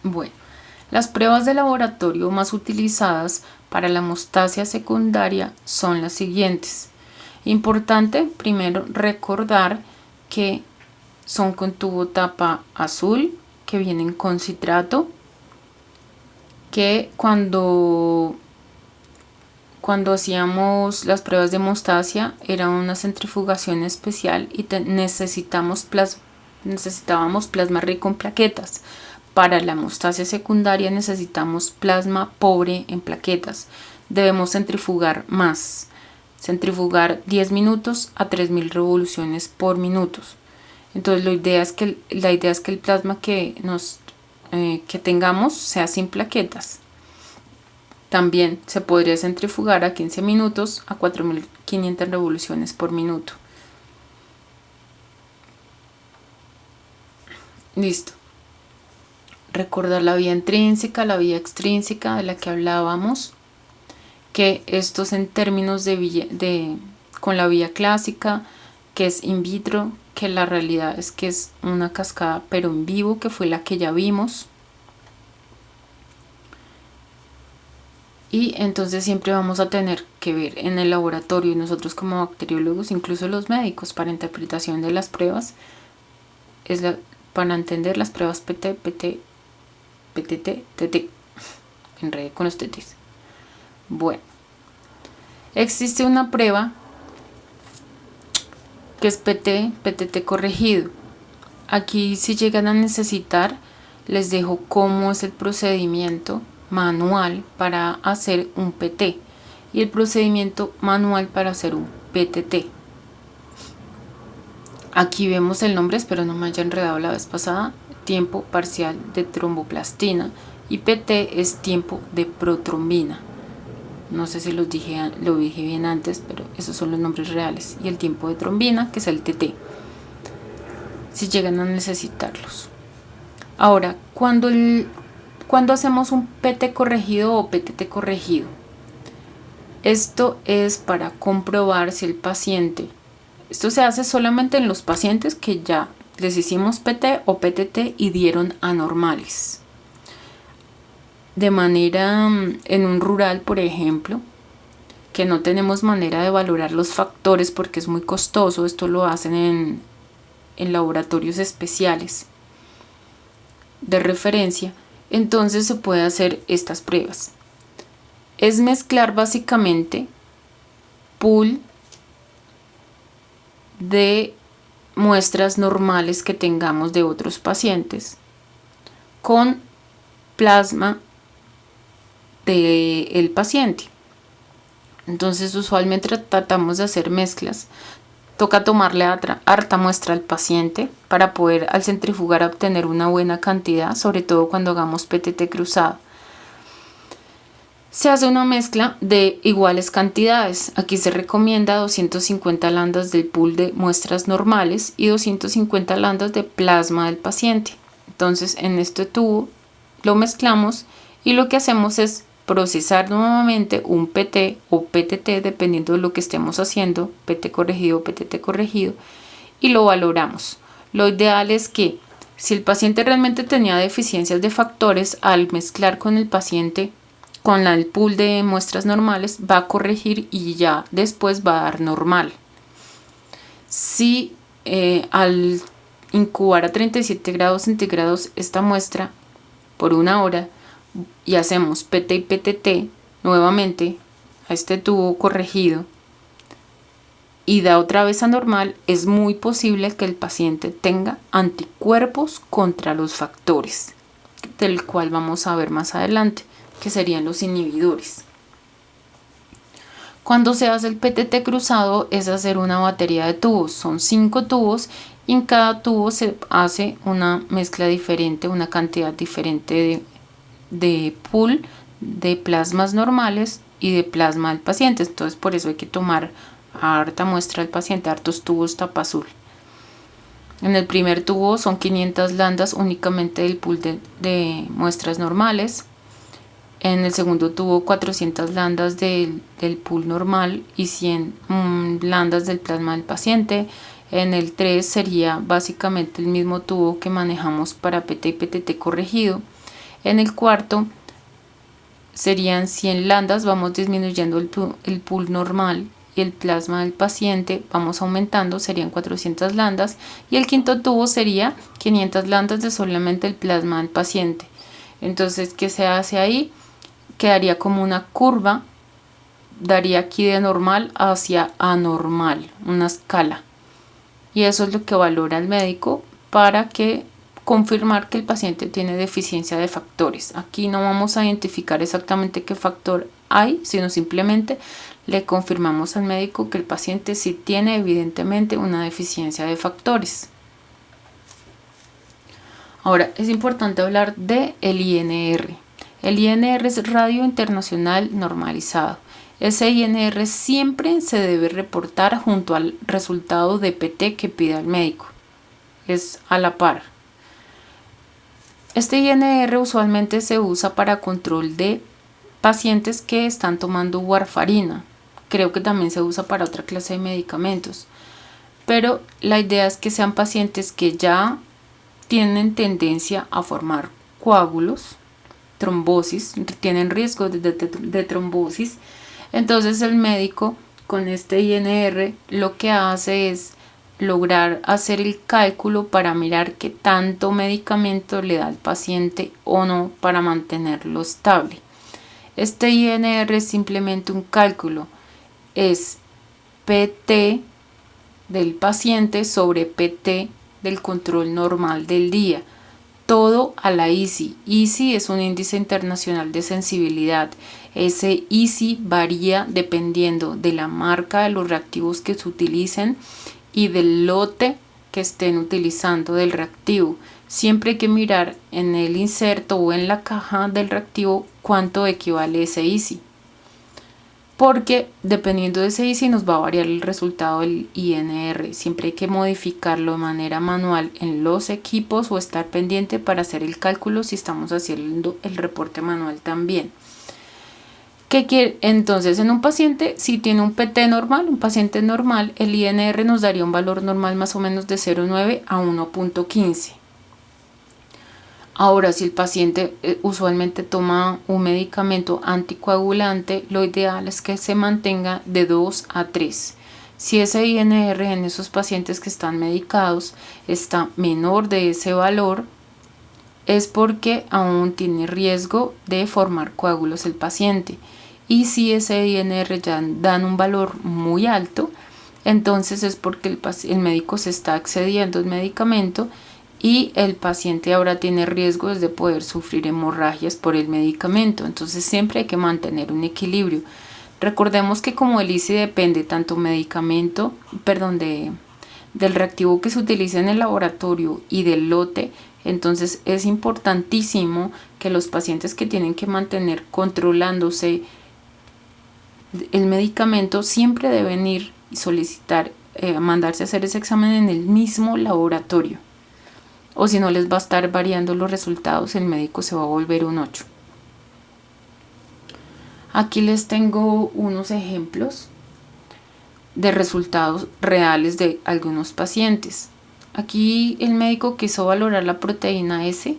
Bueno, las pruebas de laboratorio más utilizadas para la hemostasia secundaria son las siguientes. Importante primero recordar que son con tubo tapa azul, que vienen con citrato, que cuando hacíamos las pruebas de hemostasia era una centrifugación especial y necesitábamos plasma rico en plaquetas. Para la hemostasia secundaria necesitamos plasma pobre en plaquetas. Debemos centrifugar más. Centrifugar 10 minutos a 3000 revoluciones por minuto. Entonces la idea es que el plasma que tengamos sea sin plaquetas. También se podría centrifugar a 15 minutos a 4500 revoluciones por minuto. Listo. Recordar la vía intrínseca, la vía extrínseca de la que hablábamos, que estos en términos con la vía clásica, que es in vitro, que la realidad es que es una cascada pero en vivo, que fue la que ya vimos. Y entonces siempre vamos a tener que ver en el laboratorio, y nosotros como bacteriólogos, incluso los médicos, para interpretación de las pruebas, para entender las pruebas PT, PTT, TT, enredé con los TTs. Bueno, existe una prueba que es PTT corregido. Aquí, si llegan a necesitar, les dejo cómo es el procedimiento manual para hacer un PT y el procedimiento manual para hacer un PTT. Aquí vemos el nombre, espero no me haya enredado la vez pasada: tiempo parcial de tromboplastina, y PT es tiempo de protrombina. No sé si lo dije bien antes, pero esos son los nombres reales. Y el tiempo de trombina, que es el TT, si llegan a necesitarlos. Ahora, cuando hacemos un PT corregido o PTT corregido, esto es para comprobar si el paciente, esto se hace solamente en los pacientes que ya les hicimos PT o PTT y dieron anormales. De manera, en un rural, por ejemplo, que no tenemos manera de valorar los factores porque es muy costoso, esto lo hacen en laboratorios especiales de referencia, entonces se puede hacer estas pruebas. Es mezclar básicamente pool de muestras normales que tengamos de otros pacientes con plasma del paciente. Entonces usualmente tratamos de hacer mezclas. Toca tomarle harta muestra al paciente para poder al centrifugar obtener una buena cantidad, sobre todo cuando hagamos PTT cruzado. Se hace una mezcla de iguales cantidades. Aquí se recomienda 250 landas del pool de muestras normales y 250 landas de plasma del paciente. Entonces en este tubo lo mezclamos y lo que hacemos es procesar nuevamente un PT o PTT dependiendo de lo que estemos haciendo, PT corregido o PTT corregido, y lo valoramos. Lo ideal es que si el paciente realmente tenía deficiencias de factores, al mezclar con el paciente con el pool de muestras normales va a corregir y ya después va a dar normal. Si al incubar a 37 grados centígrados esta muestra por 1 hora y hacemos PT y PTT nuevamente a este tubo corregido y da otra vez a normal, es muy posible que el paciente tenga anticuerpos contra los factores, del cual vamos a ver más adelante, que serían los inhibidores. Cuando se hace el PTT cruzado es hacer una batería de tubos, son 5 tubos y en cada tubo se hace una mezcla diferente, una cantidad diferente de pool de plasmas normales y de plasma del paciente. Entonces por eso hay que tomar harta muestra del paciente, hartos tubos tapa azul. En el primer tubo son 500 landas únicamente del pool de muestras normales. En el segundo tubo 400 landas del pool normal y 100 landas del plasma del paciente. En el 3 sería básicamente el mismo tubo que manejamos para PT y PTT corregido. En el cuarto serían 100 landas, vamos disminuyendo el pool normal y el plasma del paciente, vamos aumentando, serían 400 landas, y el quinto tubo sería 500 landas de solamente el plasma del paciente. Entonces, ¿qué se hace ahí? Quedaría como una curva, daría aquí de normal hacia anormal, una escala, y eso es lo que valora el médico para que confirmar que el paciente tiene deficiencia de factores. Aquí no vamos a identificar exactamente qué factor hay, sino simplemente le confirmamos al médico que el paciente sí tiene evidentemente una deficiencia de factores. Ahora, es importante hablar de el INR. El INR es Radio Internacional Normalizado. Ese INR siempre se debe reportar junto al resultado de PT que pida el médico. Es a la par. Este INR usualmente se usa para control de pacientes que están tomando warfarina. Creo que también se usa para otra clase de medicamentos. Pero la idea es que sean pacientes que ya tienen tendencia a formar coágulos, trombosis, tienen riesgo de trombosis. Entonces el médico con este INR lo que hace es lograr hacer el cálculo para mirar qué tanto medicamento le da al paciente o no para mantenerlo estable. Este INR es simplemente un cálculo, es PT del paciente sobre PT del control normal del día, todo a la ISI. ISI es un índice internacional de sensibilidad. Ese ISI varía dependiendo de la marca de los reactivos que se utilicen y del lote que estén utilizando del reactivo. Siempre hay que mirar en el inserto o en la caja del reactivo cuánto equivale ese ISI, porque dependiendo de ese ISI nos va a variar el resultado del INR. Siempre hay que modificarlo de manera manual en los equipos o estar pendiente para hacer el cálculo si estamos haciendo el reporte manual también. ¿Qué quiere? Entonces, en un paciente, si tiene un PT normal, un paciente normal, el INR nos daría un valor normal más o menos de 0,9 a 1,15. Ahora, si el paciente usualmente toma un medicamento anticoagulante, lo ideal es que se mantenga de 2 a 3. Si ese INR en esos pacientes que están medicados está menor de ese valor, es porque aún tiene riesgo de formar coágulos el paciente. Y si ese INR ya dan un valor muy alto, entonces es porque el médico se está excediendo el medicamento y el paciente ahora tiene riesgos de poder sufrir hemorragias por el medicamento. Entonces siempre hay que mantener un equilibrio. Recordemos que como el ISI depende tanto del reactivo que se utiliza en el laboratorio y del lote, entonces es importantísimo que los pacientes que tienen que mantener controlándose el medicamento siempre deben ir y solicitar, mandarse a hacer ese examen en el mismo laboratorio. O si no les va a estar variando los resultados, el médico se va a volver un 8. Aquí les tengo unos ejemplos de resultados reales de algunos pacientes. Aquí el médico quiso valorar la proteína S,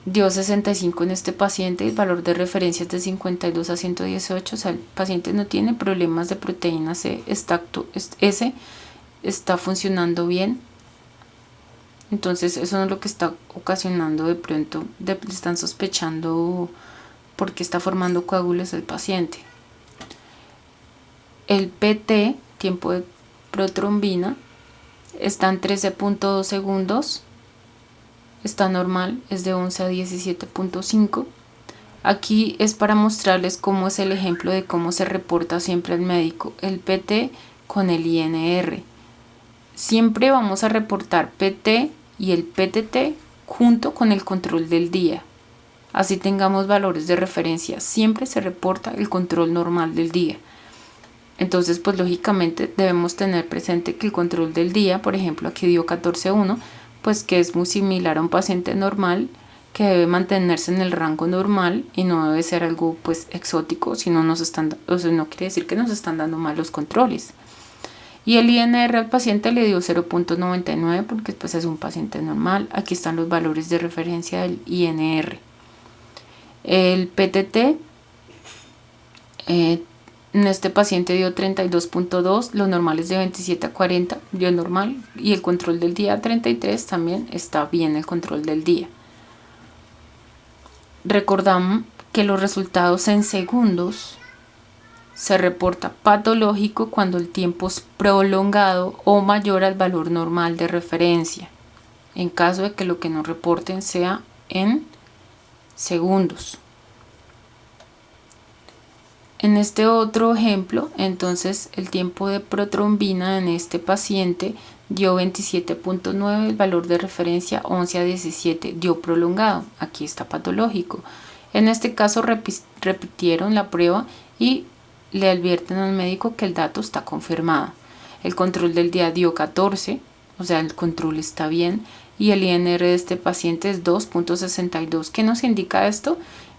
dio 65 en este paciente, el valor de referencia es de 52 a 118, o sea, el paciente no tiene problemas de proteína S, está funcionando bien. Entonces eso no es lo que está ocasionando de pronto, están sospechando porque está formando coágulos el paciente. El PT, tiempo de protrombina, está en 13.2 segundos. Está normal, es de 11 a 17.5. Aquí es para mostrarles cómo es el ejemplo de cómo se reporta siempre el médico, el PT con el INR. Siempre vamos a reportar PT y el PTT junto con el control del día. Así tengamos valores de referencia, siempre se reporta el control normal del día. Entonces, pues lógicamente debemos tener presente que el control del día, por ejemplo, aquí dio 14.1, pues que es muy similar a un paciente normal que debe mantenerse en el rango normal y no debe ser algo pues exótico, no quiere decir que nos están dando malos controles. Y el INR al paciente le dio 0.99 porque pues es un paciente normal. Aquí están los valores de referencia del INR. El PTT en este paciente dio 32.2, los normales de 27 a 40 dio normal, y el control del día 33 también está bien el control del día. Recordamos que los resultados en segundos se reporta patológico cuando el tiempo es prolongado o mayor al valor normal de referencia, en caso de que lo que nos reporten sea en segundos. En este otro ejemplo, entonces el tiempo de protrombina en este paciente dio 27.9, el valor de referencia 11 a 17, dio prolongado, aquí está patológico. En este caso repitieron la prueba y le advierten al médico que el dato está confirmado. El control del día dio 14, o sea, el control está bien, y el INR de este paciente es 2.62. ¿Qué nos indica esto?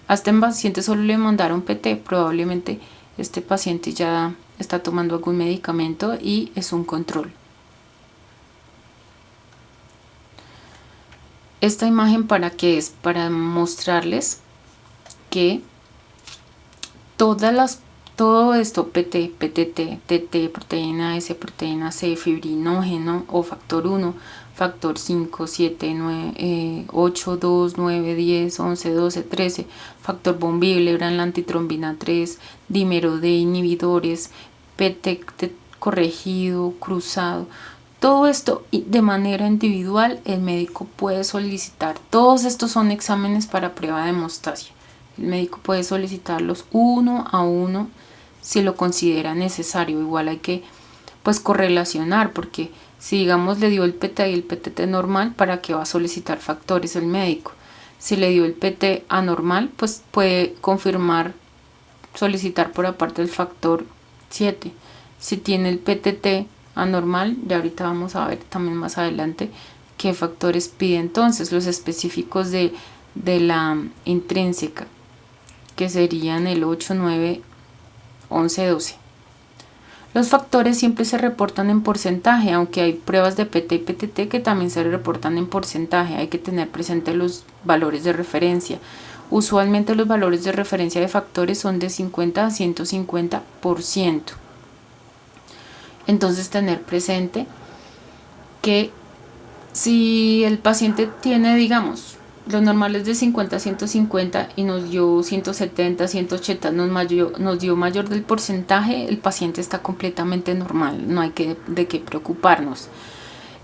A este paciente solo le mandaron PT, probablemente este paciente ya está tomando algún medicamento y es un control. Esta imagen, ¿para qué es? Para mostrarles que todo esto, PT, PTT, TT, proteína S, proteína C, fibrinógeno o factor 1, factor 5, 7, 9, 8, 2, 9, 10, 11, 12, 13, factor von Willebrand, la antitrombina 3, dímero D, inhibidores, PT corregido, cruzado. Todo esto de manera individual el médico puede solicitar. Todos estos son exámenes para prueba de hemostasia. El médico puede solicitarlos uno a uno si lo considera necesario. Igual hay que pues correlacionar, porque si digamos le dio el PT y el PTT normal, ¿para qué va a solicitar factores el médico? Si le dio el PT anormal, pues puede confirmar, solicitar por aparte el factor 7. Si tiene el PTT anormal, ya ahorita vamos a ver también más adelante qué factores pide entonces, los específicos de la intrínseca, que serían el 8, 9, 11, 12. Los factores siempre se reportan en porcentaje, aunque hay pruebas de PT y PTT que también se reportan en porcentaje. Hay que tener presente los valores de referencia. Usualmente los valores de referencia de factores son de 50 a 150%. Entonces tener presente que si el paciente tiene, digamos, los normales de 50 a 150 y nos dio 170, 180, nos dio mayor del porcentaje, el paciente está completamente normal, no hay de qué preocuparnos.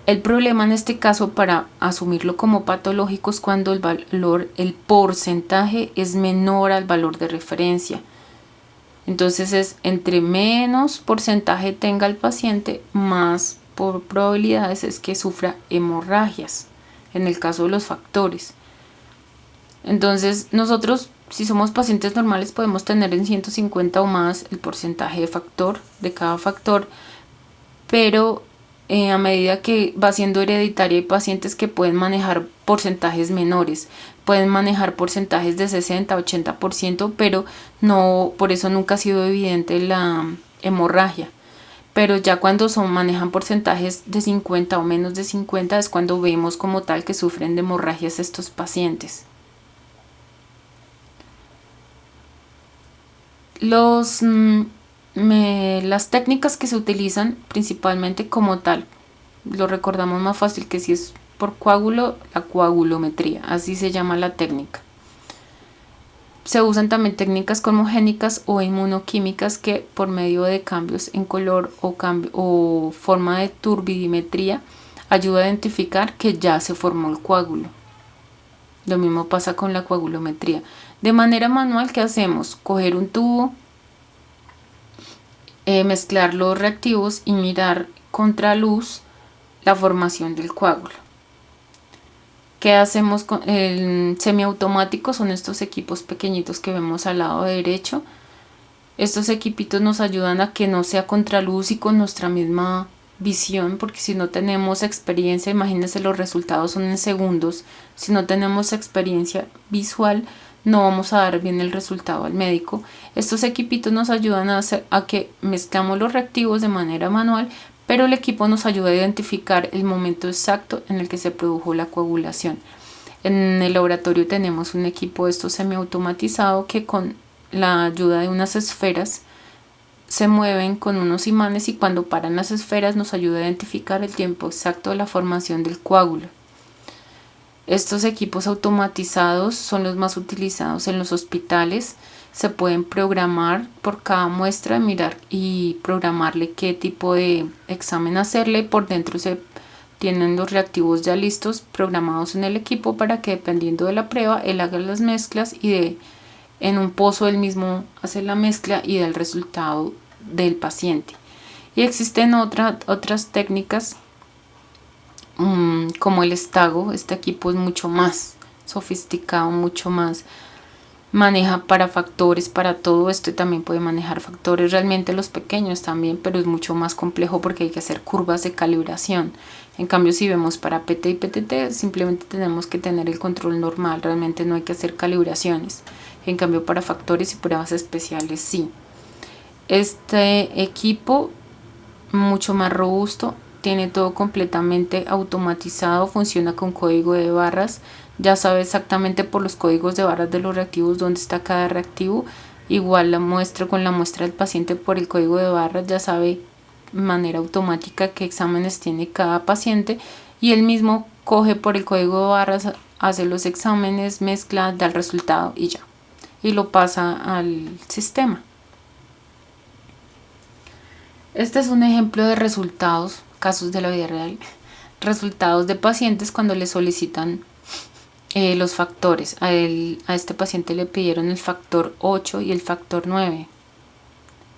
El problema en este caso, para asumirlo como patológico, es cuando el porcentaje es menor al valor de referencia. Entonces es entre menos porcentaje tenga el paciente, más por probabilidades es que sufra hemorragias, en el caso de los factores. Entonces nosotros, si somos pacientes normales, podemos tener en 150 o más el porcentaje de cada factor, pero a medida que va siendo hereditaria, hay pacientes que pueden manejar porcentajes menores, pueden manejar porcentajes de 60, 80%, pero no, por eso nunca ha sido evidente la hemorragia. Pero ya cuando manejan porcentajes de 50 o menos de 50 es cuando vemos como tal que sufren de hemorragias estos pacientes. Las técnicas que se utilizan principalmente como tal, lo recordamos más fácil que si es por coágulo, la coagulometría, así se llama la técnica. Se usan también técnicas cosmogénicas o inmunoquímicas que por medio de cambios en color o forma de turbidimetría ayuda a identificar que ya se formó el coágulo. Lo mismo pasa con la coagulometría. De manera manual, ¿qué hacemos? Coger un tubo, mezclar los reactivos y mirar contra luz la formación del coágulo. ¿Qué hacemos con el semiautomático? Son estos equipos pequeñitos que vemos al lado derecho. Estos equipitos nos ayudan a que no sea contraluz y con nuestra misma visión, porque si no tenemos experiencia, imagínense, los resultados son en segundos. Si no tenemos experiencia visual, no vamos a dar bien el resultado al médico. Estos equipitos nos ayudan a que mezclamos los reactivos de manera manual, pero el equipo nos ayuda a identificar el momento exacto en el que se produjo la coagulación. En el laboratorio tenemos un equipo de estos semiautomatizado que con la ayuda de unas esferas se mueven con unos imanes y cuando paran las esferas nos ayuda a identificar el tiempo exacto de la formación del coágulo. Estos equipos automatizados son los más utilizados en los hospitales. Se pueden programar por cada muestra, mirar y programarle qué tipo de examen hacerle. Por dentro se tienen los reactivos ya listos, programados en el equipo para que dependiendo de la prueba, él haga las mezclas y en un pozo él mismo hace la mezcla y da el resultado del paciente. Y existen otras técnicas como el estago. Este equipo es mucho más sofisticado, mucho más maneja para factores, para todo esto, y también puede manejar factores realmente los pequeños también, pero es mucho más complejo porque hay que hacer curvas de calibración. En cambio, si vemos para PT y PTT, simplemente tenemos que tener el control normal, realmente no hay que hacer calibraciones. En cambio, para factores y pruebas especiales sí. Este equipo mucho más robusto, tiene todo completamente automatizado, funciona con código de barras, ya sabe exactamente por los códigos de barras de los reactivos dónde está cada reactivo. Igual la muestra con la muestra del paciente por el código de barras ya sabe de manera automática qué exámenes tiene cada paciente y él mismo coge por el código de barras, hace los exámenes, mezcla, da el resultado y ya, y lo pasa al sistema. Este es un ejemplo de resultados, casos de la vida real, resultados de pacientes cuando le solicitan los factores. A este paciente le pidieron el factor 8 y el factor 9.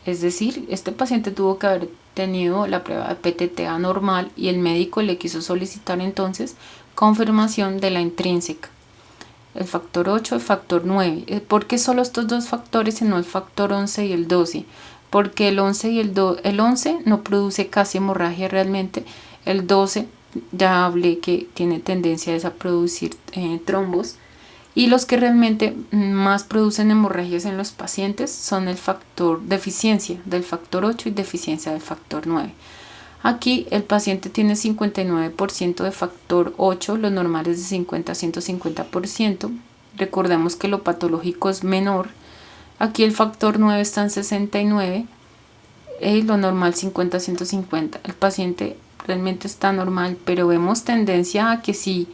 Es decir, este paciente tuvo que haber tenido la prueba de PTTA normal y el médico le quiso solicitar entonces confirmación de la intrínseca. El factor 8, el factor 9. ¿Por qué solo estos dos factores y no el factor 11 y el 12? Porque el 11 y el 11 no produce casi hemorragia realmente. El 12 ya hablé que tiene tendencia a producir trombos. Y los que realmente más producen hemorragias en los pacientes son el factor deficiencia del factor 8 y deficiencia del factor 9. Aquí el paciente tiene 59% de factor 8, los normales de 50 a 150%. Recordemos que lo patológico es menor. Aquí el factor 9 está en 69 y lo normal 50 a 150. El paciente realmente está normal, pero vemos tendencia a que sí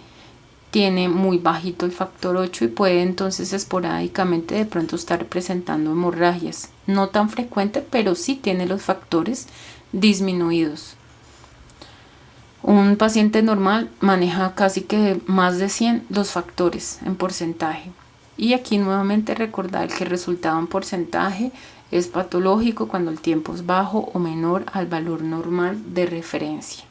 tiene muy bajito el factor 8 y puede entonces esporádicamente de pronto estar presentando hemorragias. No tan frecuente, pero sí tiene los factores disminuidos. Un paciente normal maneja casi que más de 100 los factores en porcentaje. Y aquí nuevamente recordar que el resultado en porcentaje es patológico cuando el tiempo es bajo o menor al valor normal de referencia.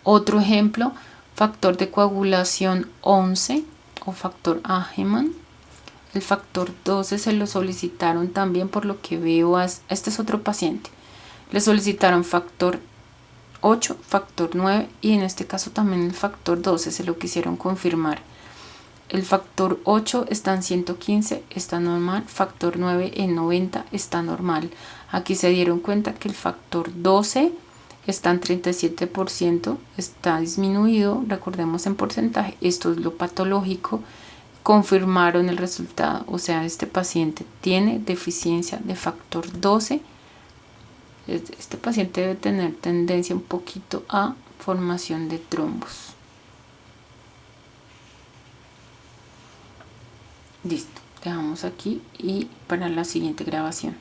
Otro ejemplo, factor de coagulación 11 o factor Ageman. El factor 12 se lo solicitaron también, por lo que veo, este es otro paciente. Le solicitaron factor 8, factor 9 y en este caso también el factor 12 se lo quisieron confirmar. El factor 8 está en 115, está normal. Factor 9 en 90, está normal. Aquí se dieron cuenta que el factor 12 está en 37%, está disminuido, recordemos en porcentaje, esto es lo patológico. Confirmaron el resultado, o sea, este paciente tiene deficiencia de factor 12. Este paciente debe tener tendencia un poquito a formación de trombos. Listo, dejamos aquí y para la siguiente grabación.